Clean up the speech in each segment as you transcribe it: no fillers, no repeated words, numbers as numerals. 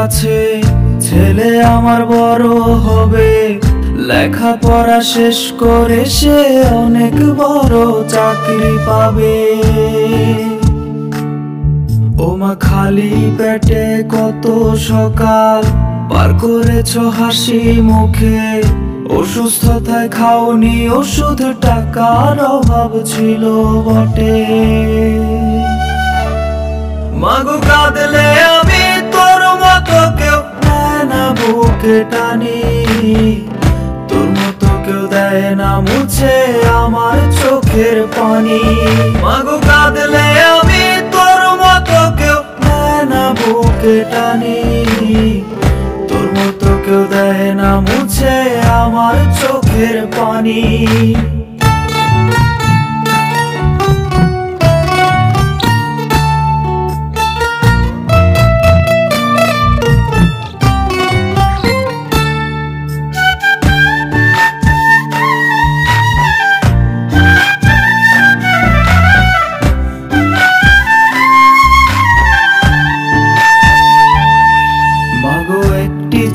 কাছে ছেলে আমার বড় হবে, লেখাপড়া শেষ করে সে অনেক বড় চাকরি পাবে। ওমা খালি পেটে কত সকাল পার করেছো হাসি মুখে, অসুস্থতায় খাওনি ওষুধ, টাকার অভাব ছিল বটে। মাগো কাঁদলে আমি তোর মতো কেউ দেয় না বুকে টানি, তোর মতো কেউ দেয় না মুছে আমার চোখের পানি। মাগো কাঁদলে আমি তোর মতো কেউ দেয় না বুকে টানি, তোর মতো কেউ দেয় না মুছে আমার চোখের পানি।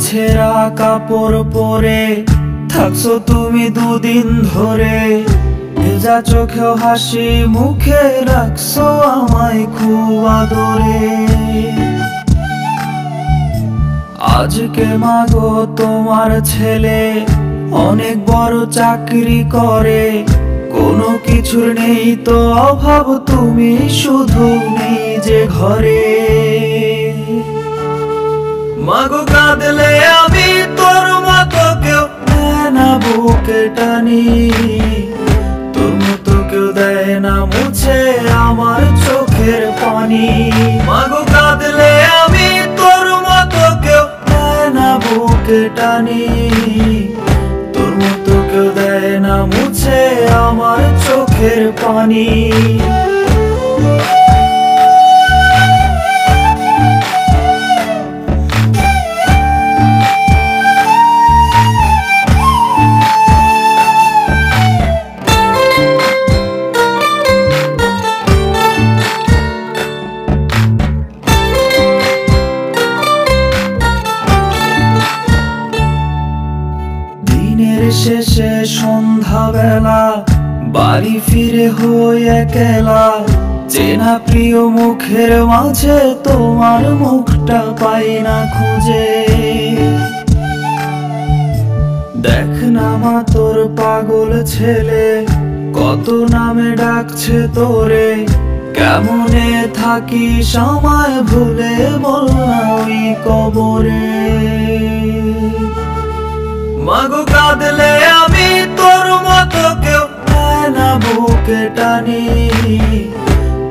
ছেঁড়া কাপড় পরে থাকছো তুমি দুদিন ধরে, ভেজা চোখেও হাসি মুখে রাখছো আমায় খুব আদরে। আজকে মাগো তোমার ছেলে অনেক বড় চাকরি করে, কোনো কিছুর নেই তো অভাব, তুমি শুধু নিজে ঘরে। মাগো কাঁদলে আমি তোর মতো কেউ দেয় না বুকে টানি, তোর মতো কেউ দেয় না মুছে আমার চোখের পানি। মাগো কাঁদলে আমি তোর মতো কেউ দেয় না বুকে টানি, তোর মতো কেউ দেয় না মুছে আমার চোখের পানি। শেষে সন্ধ্যাবেলা বাড়ি ফিরে হই একলা, চেনা প্রিয় মুখের মাঝে তোমার মুখটা পাই না খুঁজে। দেখ না মা তোর পাগল ছেলে কত নামে ডাকছে তোরে, কেমনে থাকিস আমায় ভুলে বল না ওই কবরে। মাগো কাঁদলে আমি তোর মতো কেউ দেয় না বুকে টানি,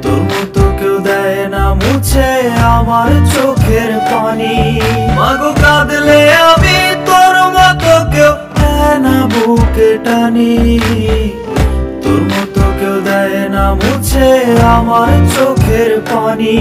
তোর মতো কেউ দেয় না মুছে আমার চোখের পানি। মাগো কাঁদলে আমি তোর মতো কেউ দেয় না বুকে টানি, তোর মতো কেউ দেয় না মুছে আমার চোখের পানি।